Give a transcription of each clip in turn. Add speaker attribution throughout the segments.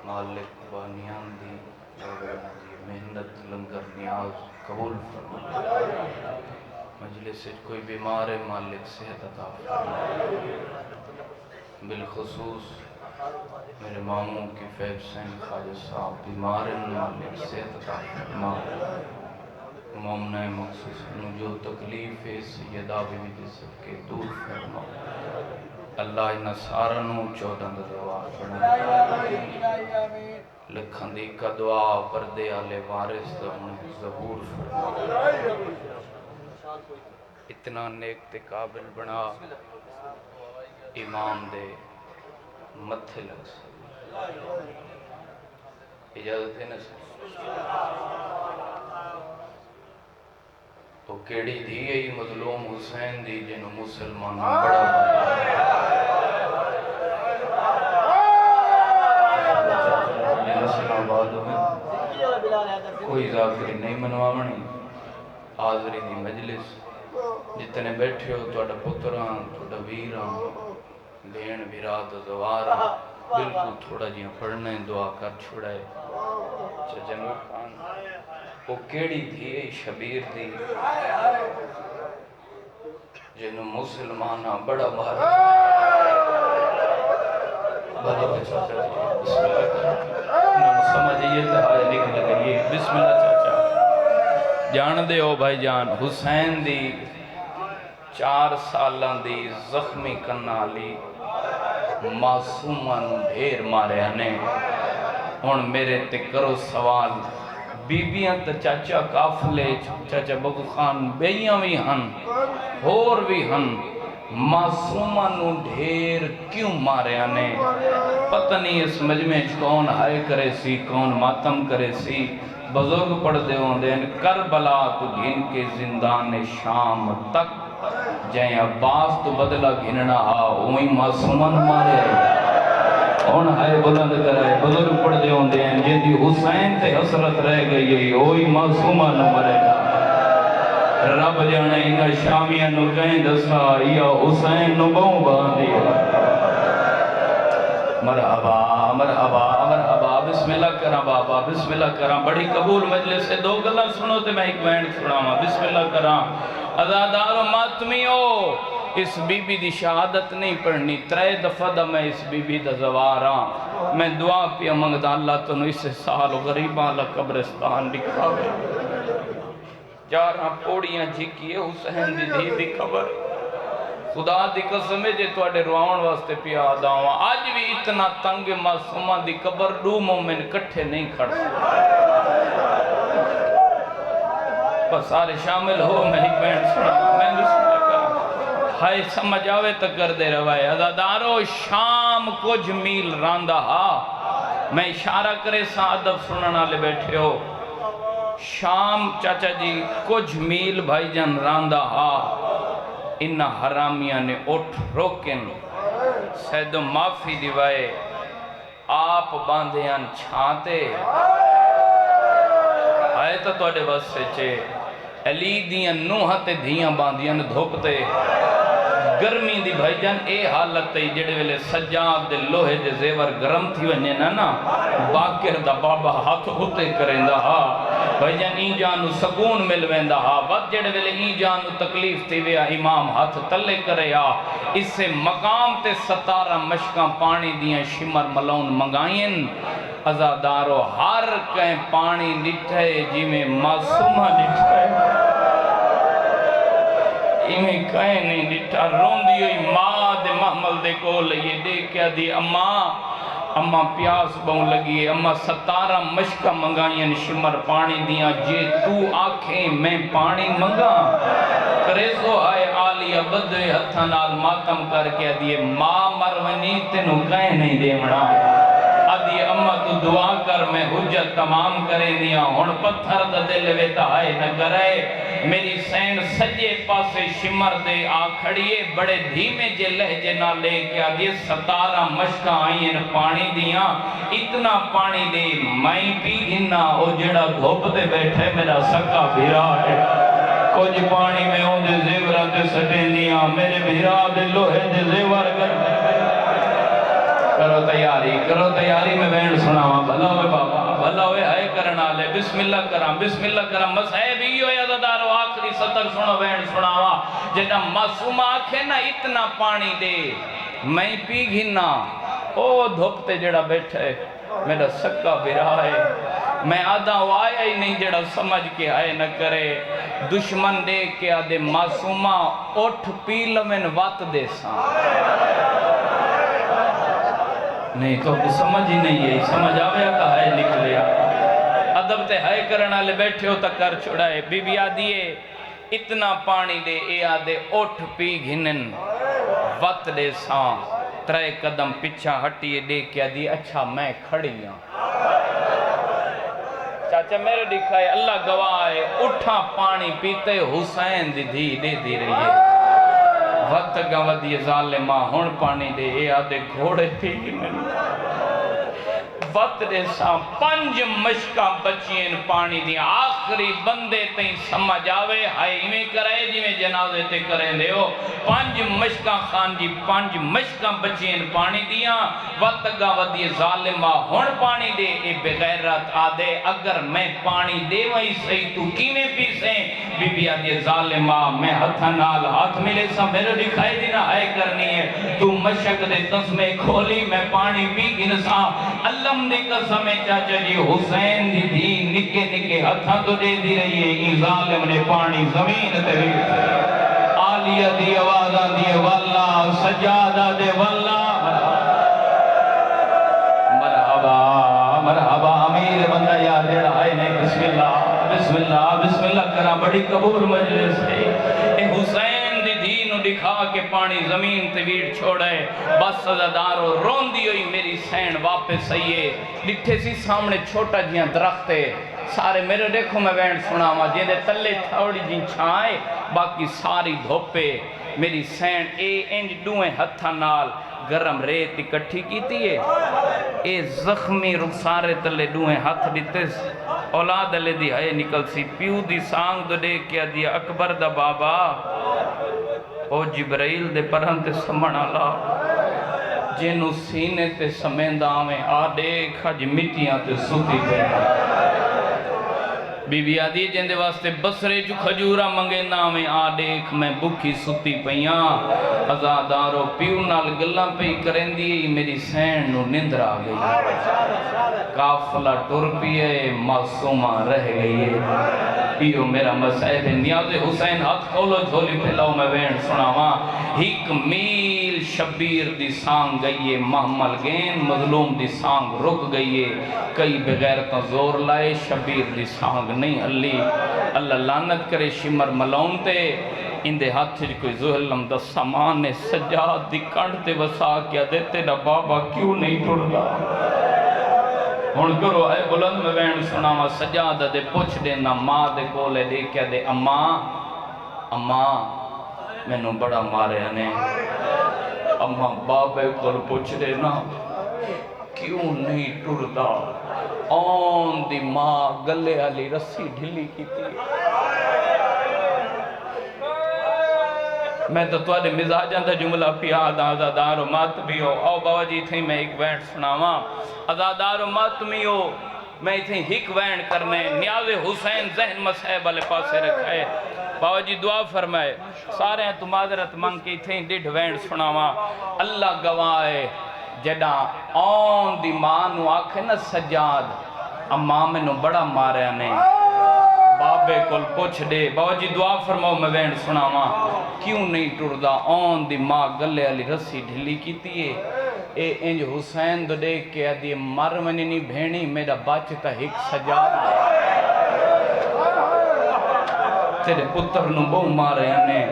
Speaker 1: مالک بانیان دی محنت لنگر نیاز قبول فرما مجلس سے کوئی بیمار ہے مالک صحت عطا فرما بالخصوص میرے ماموں کی فیض حسین خواجہ صاحب بیمار ہیں مالک صحت عطا فرما مومنہ مخصوص جو تکلیف ہے سیدہ بی بی سب کے دور فرما اللہ انہا سارا نو چودہ دعا پڑھا لکھن دی کا دعا پردے آلے وارث انہیں ظہور فرما اتنا نیک تے قابل بنا امام دے متھے لگ سے اجازت ہے نا سر تو کیڑی دی گئی مظلوم حسین دی جنہوں مسلمان بڑا کوئی ذاکری نہیں منوامنی حاضری دی مجلس جتنے بیٹھے ہو توڑا پتران توڑا ویران بین ویرات زواران بالکل تھوڑا جیاں پڑھنے دعا کر چھوڑائے جنوب خان وہ کیڑی تھی شبیر دی جنہوں مسلمانہ بڑا بھارت بھلا چاچا جی بسم اللہ انہوں سمجھئیے تہائے لکھ لگئیے بسم اللہ چاچا جان دے ہو بھائی جان حسین دی 4 سالان دی زخمی کنالی معصومان ڈھیر مارے ہنے ہون میرے تے کرو سوال بیبیاں تا چاچا کافلے چاچا بگو خان بیاں بھی ہن ہور بھی ہن معصومان ڈھیر کیوں مارے ہنے پتہ نہیں اس مجمع کون ہائے کرے سی کون ماتم کرے سی بزرگ پڑھ دے ہوں دے کربلا تو گھن کے زندان شام تک جائیں عباس تو بدلہ گھننا ہوئی معصومان مارے ہون ہائے بلند کرے بزرگ پڑھ دے ہوں دے جن دی حسین تے حسرت رہ گئی ہوئی معصومان مرے گا رب جانے انہا شامیہ نو کہیں دسا یا حسین نو بہوں باندھی مرحبا مرحبا مرحبا بسم اللہ کرام بابا بسم اللہ کرام بڑی قبول مجلس سے 2 گلہ سنو تے میں ایک بینڈ سناما بسم اللہ کرام ازادار و ماتمیو اس بی بی دی شہادت نہیں پڑھنی 3 دفعہ دا میں اس بی بی دا زواراں میں دعا پیا منگتا اللہ تنو اس سال غریباں اللہ قبرستان دکھاوے 4 پوڑیاں جھکیے حسین دی دی قبر خدا دی قسم ہے جے توڑے رواؤن واسطے پیا آدھاؤں آج بھی اتنا تنگ معصومہ دی قبر 2 مومن کٹھے نہیں کھڑ سکتے بس سارے شامل ہو میں ایک بینڈ سنا میں بسم اللہ کرا ہائے سمجھ آوے تک کر دے روائے عزادارو شام کچھ میل راندہ میں اشارہ کرے سعادب سننا لے بیٹھے ہو شام چاچا جی کچھ میل بھائی جان راندہ انہا حرامیاں نے اٹھ روکن سیدو معافی دیوائے آپ باندھیاں چھانتے آئے تا توڑے بس سے چھے علی دیاں نوہتے دھیاں باندھیاں دھوپتے گرمی دی بھائی جان اے حالت تے جڑے ویلے سجاد دے لوہے دے زیور گرم تھی ونجے نا باکر دا بابا ہاتھ ہوتے کریں دا بھائی جان این جانو سکون مل ویندہ وقت جڑے ویلے این جانو تکلیف تھی ویا امام ہاتھ تلے کرے اس سے مقام تے 17 مشکاں پانی دیاں شمر ملون منگائیں ازادارو ہر کہیں پانی نٹھے جی میں معصومہ نٹھے میں کہیں نہیں ڈٹھا رون دی ہوئی ماں دے محمل دے کو لئے دے کیا دی اماں پیاس بہن لگی ہے اماں 17 مشکہ منگائیں شمر پانی دیا جے تو آنکھیں میں پانی منگا کریزو آئے آلی بدوے ہتھنال ماتم کر کے دیئے ماں مرونی تینو کہیں نہیں دے مڑا آدھی اماں تو دعا کر میں حجت تمام کریں دیا ہون پتھر دا دل ویتا آئے نہ کرائے میری سین سجے پاسے شمر دے کھڑیے بڑے دھیمے جے لہجے نہ لے کے آدھی 17 مشکہ آئین پانی دیا اتنا پانی دے میں پی گھنا او جڑا دھوپ دے بیٹھے میرا سکا بھیرا ہے کچھ پانی میں ہوں دے زیورہ دے سٹیں دیا میرے بھیرا دے لوہے دے زیور کر کرو تیاری میں وین سناواں بھلا ہوئے بابا بھلا ہوئے ہائے کرنا لے بسم اللہ کرام مسائب ہی ہوئے عزادارو آخری سطر سنو وین سناواں جنہ معصوم آکھے نا اتنا پانی دے میں پی گھنا او دھوپتے جڑا بیٹھے میرا سکا برا ہے میں آدھا وہ آیا ہی نہیں جڑا سمجھ کے آئے نہ کرے دشمن دے کے آدھے معصومہ اٹھ پی لمن وات دے ساں نہیں تو سمجھ ہی نہیں ہے سمجھ آویا کا ہے نکلیا ادب تے ہائے کرنا لے بیٹھے ہو تک کر چھڑائے بی بی آدھیے اتنا پانی دے اے آدھے اٹھ پی گھنن وقت دے ساں ترے قدم پچھا ہٹیے دے کیا دی اچھا میں کھڑی ہوں چاچا میرے دکھائے اللہ گواہ ہے اٹھا پانی پیتے حسین دی دھی دے دی رہی ہے وقت گوہ دی ظالمہ ہون پانی دے اے آدھے گھوڑے پی گھنن وقت دے ساں 5 مشکاں بچین پانی دی آخری بندے تیں سمجھ آوے ہائے ہمیں کرائے جی میں جنازے تے کریں دے ہو 5 مشکاں خان جی 5 مشکاں بچین پانی دیاں وقت گاہ دی ظالمہ ہون پانی دے اے بغیرت آدھے اگر میں پانی دے وہی صحیح تو کیویں پیسیں بی بی آدھے ظالمہ میں ہتھا نال ہاتھ ملے سا میرے دکھائی دینا آئے کرنی ہے تو مشک دے تسمے کھولی میں پانی پی گنسا اللہ دی قسم چاچا جی حسین دی دی نکے نکے ہتھاں تو دے دی رہی ہے ای ظالم نے پانی زمین تے بھی عالیہ دی آوازہ دی واللہ سجادہ دے واللہ مرحبا امیر بندہ یاد رہا ہے بسم اللہ کرا بڑی قبول مجلس ہے اے حسین دی دینو دکھا کے پانی زمین تے ویڑ چھوڑے بس سزادارو رون دی ہوئی میری سین واپس آئیے ڈٹھے سی سامنے چھوٹا جیاں درختے سارے میرے دیکھو میں وینڈ سنا ہوا جیندے تلے تھوڑی جین چھائے باقی ساری دھوپے میری سین اے انج دوئیں ہتھا نال گرم ریت اکٹھی کیتی ہے اے زخمی رخسارے تلے دوئیں ہاتھ دیتس اولاد لے دی ہائے نکل سی پیو دی سانگ دو دے کیا دیا اکبر دا بابا او جبرائیل دے پرہن تے سمن آلا جنو سینے تے سمیندہ آویں آ دیکھ حج مٹیاں تے سوتی گئے بی بی آدھی جندے واسطے بسرے جو کھجورہ منگے نامیں آ دیکھ میں بکھی ستی پیاں ازادارو پیو نال گلہ پی کریں دی میری سین نو نندر آ گئی کافلہ ٹر پیے معصومہ رہ گئی پیو میرا مسائب نیاز حسین ہاتھ کھولو جھولی پھیلاؤ میں وین سناواں ہک میل شبیر دی سانگ گئیے محمل گین مظلوم دی سانگ رک گئیے کئی بغیرتاں زور لائے شبیر دی سانگ نہیں اللہ لعنت کرے شمر ملون تے اندے ہاتھ جی کوئی ظلم دا سامان سجاد دی کنڈ تے وسا کیا دیتے نا بابا کیوں نہیں ٹھڑا ہون کرو اے بلند میں وین سناوا سجاد دے پوچھ دینا ماں دے کولے دے کیا دے اماں میں نو بڑا مارے ہنے اماں بابے کول پوچھ دینا کیوں نہیں ٹردا آن دی ماں گلے علی رسی ڈھلی کی تھی میں تو توڑے مزاجاں دا جملہ پیاد آزادارو ماتمیو او بابا جی تھیں میں ایک وینڈ سناواں آزادارو ماتمیو میں تھیں ہک وینڈ کرنے نیاز حسین ذہن مسحب والے پاسے رکھائے بابا جی دعا فرمائے سارے ہیں تو معذرت منگ کی تھیں ڈیڑھ وینڈ سناواں اللہ گواہ جڑا آن دی مانو آکھے نا سجاد اماں میں نو بڑا مارے نے بابے کول پوچھ دے بابا جی دعا فرماؤ میں وینڈ سناواں کیوں نہیں ٹردا آن دی ماں گلے علی رسی ڈھلی کیتی ہے اے انج حسین دو دیکھ کے دی مر منی نہیں بھینی میرا بچتا ہک سجاد تیرے پتر نو بہو مارے نے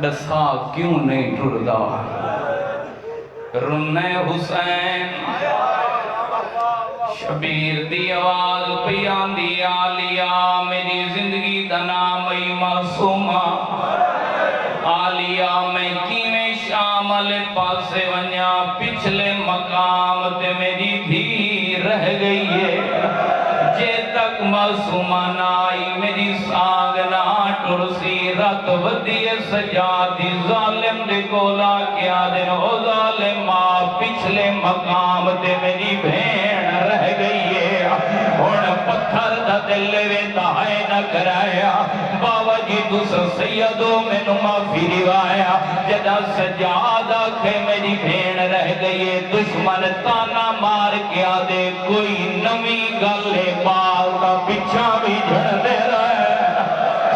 Speaker 1: دسا کیوں نہیں ٹردا رنے حسین شبیر دی آواز پیان دی آلیا میری زندگی دا نام ای معصومہ آلیا میں کیویں شامل پاسے ونیا پچھلے مقام تے میری دھی رہ گئی ہے جے تک معصومہ نائی میری سانگ نہ ٹرسی گت ودی سجاد دی ظالم دے کولا کیا دن او ظالمہ پچھلے مقام تے میری بھین رہ گئی ہے ہن پتھر دا دل ویندا ہے نہ کرایا بابا جی دوسر سیدو مینو معافی روایا جدا سجاد آکھے میری بھین رہ گئی ہے دشمن تانا مار کیا دے کوئی نمی گلے بال دا پچھا بھی جھڑ دے رہا ہے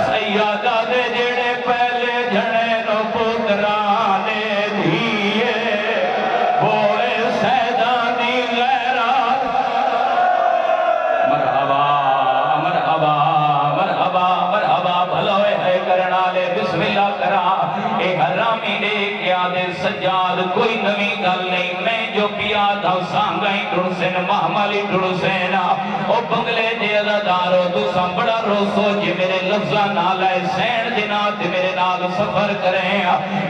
Speaker 1: سیادہ دے جڑے پہلے جھڑے نو پترانے دھیے بوئے سیدان دی غیرات مرحبا مرحبا مرحبا مرحبا بھلوے ہے کرنا لے بسم اللہ کرا اے حرامی دے کیا دے سجاد کوئی نمی گل نہیں میں جو پیا تھا سانگائی ٹھڑسین محملی ٹھڑسین او بنگلے دے ادادارو تو سنبڑا روسو جی میرے لفظہ نالائے سین دنات میرے نال سفر کریں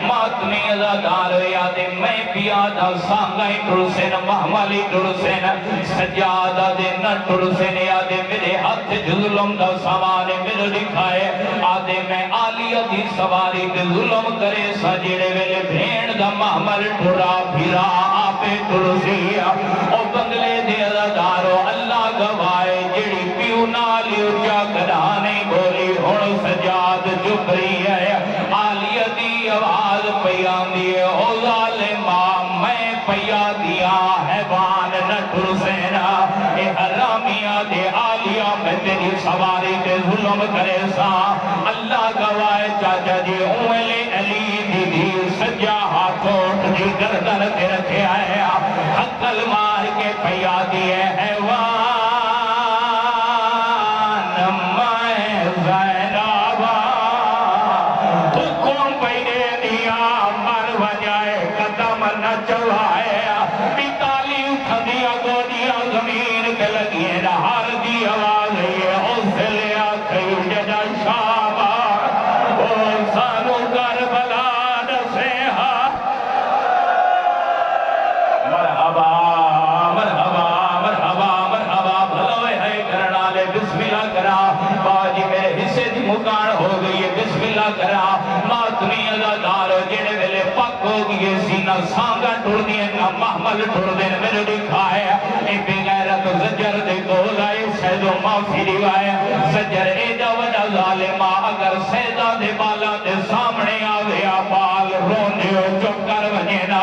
Speaker 1: ماتمی ادادارو یادے میں پیا تھا سانگائی ٹھڑسین محملی ٹھڑسین سجادہ دے نہ ٹھڑسین یادے میرے ہاتھ ظلم دا سوانے میرے لکھائے آدھے میں آلیہ دی سواری دے ظلم کرے سجڑے ویلے بھین دا محمل ٹھڑا پھرا آپے ٹھڑسیا او بنگلے دے ادادارو اللہ گوائے جڑی پیو نالی اچھا کرا نہیں بولی ہون سجاد چپ رہی ہے آلیہ دی آواز پیان دیئے او ظالمہ میں پیا دیا حیوان نہ ٹھڑسینا اے حرامیہ دے آلیہ میں تیری سواری تے ظلم کرے سا اللہ گوائے چاچا جی اوہلے علی دی دی سجا ہاتھوں دی گردن تے رکھے آئے حقل مار کے پیا دیئے حیوان میں زینابا تو کون پیڑے دیا مر وجائے قدم نہ چلائے بیتالی اٹھا دیا گوڑیا زمین کے لگیے نہار دی آواز ہے حوصلے آکھئی ججا شابا او سانو کربلا نسیحا مرحبا مرحبا مرحبا مرحبا بھلوے ہے کرنا لے بسم اللہ کرا باجی میرے حصے دی مکان ہو گئی ہے بسم اللہ کرا ماتمی ازادار جڑے ویلے پک ہو گئی سینہ سانگا ٹھوڑ دیئے نہ محمل ٹھوڑ دیئے میرے دکھائے اے بے غیرت زجر دے گول آئے سیدو معافی روائے زجر اے دا وجہ ظالمہ اگر سیدہ دے بالا دے سامنے آوے بال رون دیو چپ کر ونینا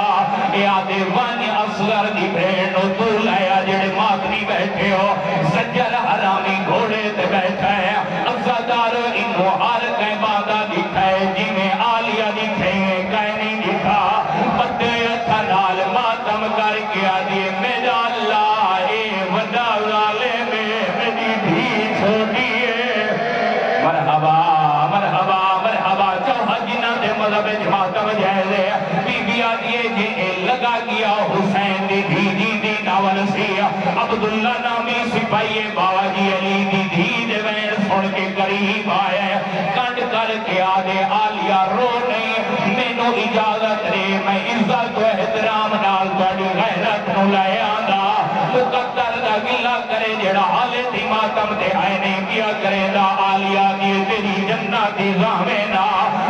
Speaker 1: اے آدھے وانی اصغر دی بھینو تو لیا جڑے ماتمی بیٹھے ہو زجر حرامی گھوڑے تے بیٹھا ہے ازادار انہو ہر کہیں باندہ دکھائے جی میں آلیہ دکھائیں کہیں نہیں دکھا پتے اتھا نال ماتم کر کے آدھے میرا اللہ اے وڈا والے میں میری بھی چھوٹی ہے مرحبا مرحبا مرحبا چوہا جنہ دے مذہب جماعتم جہلے بی بی آدھیے جے لگا گیا حسین دی دی دی دی ناول سی عبداللہ نامی سپاہی بابا جی علی دی دی دے وین سن کے قریب آئے کنڈ کر کے آدھے آلیہ رو نہیں مینو اجازت رے میں عزت و احترام نال بڑی غیرت نو لائے آدھا مقدر دا گلہ کرے جڑا حالے دی ماتم دے آئے نہیں کیا کرے دا آلیہ دی تیری جنہ دی غامینا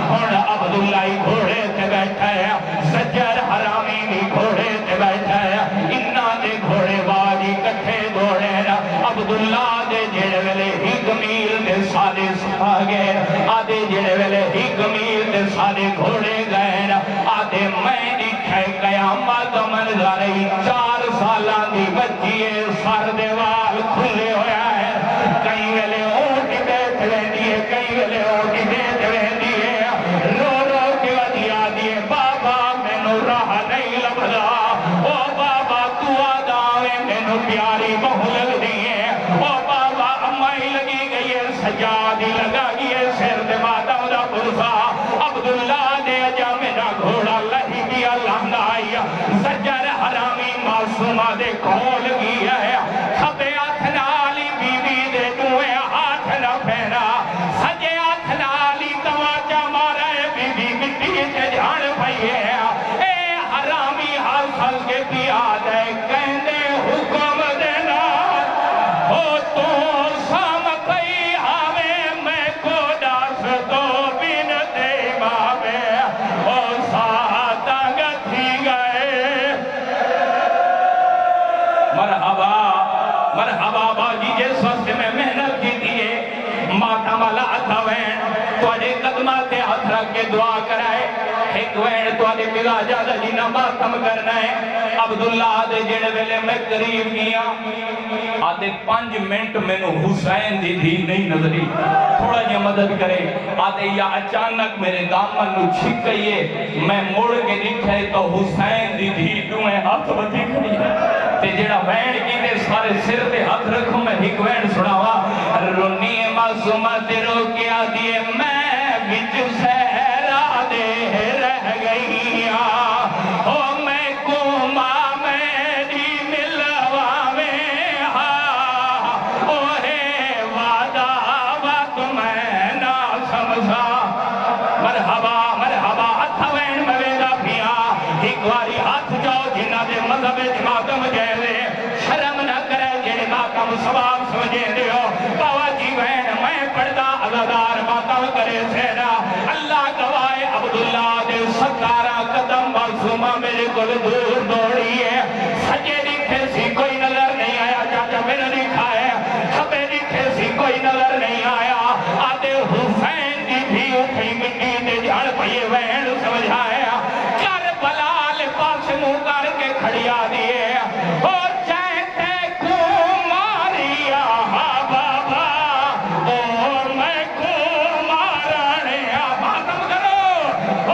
Speaker 1: ہون عبداللہ گھوڑے تے بیٹھا ہے سجر حرامی بھی گھوڑے تے بیٹھا ہے انہاں دے گھوڑے باجی کٹھے گھوڑے عبداللہ دے جڑے ویلے ہی گمیل دے سارے ساگے آدھے جڑے ویلے ہی گمیل دے سارے گھوڑے گئے آدھے میں دکھے قیامت منظری 4 سالان دی بچیے سر دیوال کھلے ہویا ہے کئی ویلے اونٹ بیٹھ ویندیے کئی ویلے اونٹ بیٹھ ویندیے رو رو کے ودیا دیے بابا میں نو راہ نہیں لبدا او بابا تو آدھاوے میں نو پیاری بہلل دیے او بابا امائی لگی گئی ہے سجادی لگا گئی ہے سر دے ماتم دا برسا عبداللہ دے جا میرا گھوڑا لہی گیا لانگا آئی سجر حرامی معصومہ دے کھول گیا ہے کھبے آتھنالی بی بی دے دوئے ہاتھ نہ پھیرا سجے آتھنالی تماچا مارا ہے بی بی مٹی تے جھاڑ پئی ہے اے حرامی حاصل کے پیا دے کہندے حکم دینا ہو تو سامتائی آوے میں کو ڈاس تو بین مرحبا مرحبا باجی جس وقت میں محنت کی دیئے ماتم اللہ وین توڑے قدمات ہاتھ رکھ کے دعا کرائے ایک وین توڑے ملا جادہ جینا ماتم کرنا ہے عبداللہ دے جڑے ویلے میں قریب گیا آدھے 5 منٹ میں نو حسین دی تھی نہیں نظری تھوڑا یہ مدد کرے آدھے یا اچانک میرے دامن نو چھک گئیے میں موڑ کے دیکھے تو حسین دی تھی دوئے ہاتھ بدھی کھڑی تے جڑا وین کی دے سارے سر دے ہاتھ رکھوں میں ایک وین سڑاوا رونی معصومہ تے رو کے آدھیے میں بچ سہرا دے رہ گئی او میں کوما میری ملوا میں اوہے وعدہ وقت میں نہ سمجھا مرحبا مرحبا اتھوین مویدہ پیا ایک واری ہاتھ جاؤ جنہ دے مذہب جماعتم جیلے شرم نہ کرے جنہ ماتم سواب سمجھے دیو باوا جی وین میں پردہ عزادار ماتم کرے سینا اللہ گوائے عبداللہ دے 17 قدم معصومہ میرے کل دور دوڑی ہے سجے دیکھے سی کوئی نظر نہیں آیا چاچا میرے دیکھا ہے کھبے دیکھے سی کوئی نظر نہیں آیا آدھے حسین دی بھی اٹھی مٹی دے جھڑ پئیے وین سمجھایا کربلا لباس منہ کر کے کھڑیا دیے اور چاہتے کو ماریا بابا اور میں کو مارنیا ماتم کرو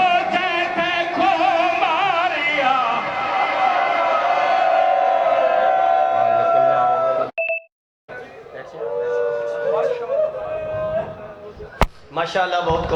Speaker 1: اور چاہتے کو ماریا
Speaker 2: ماشاءاللہ بہت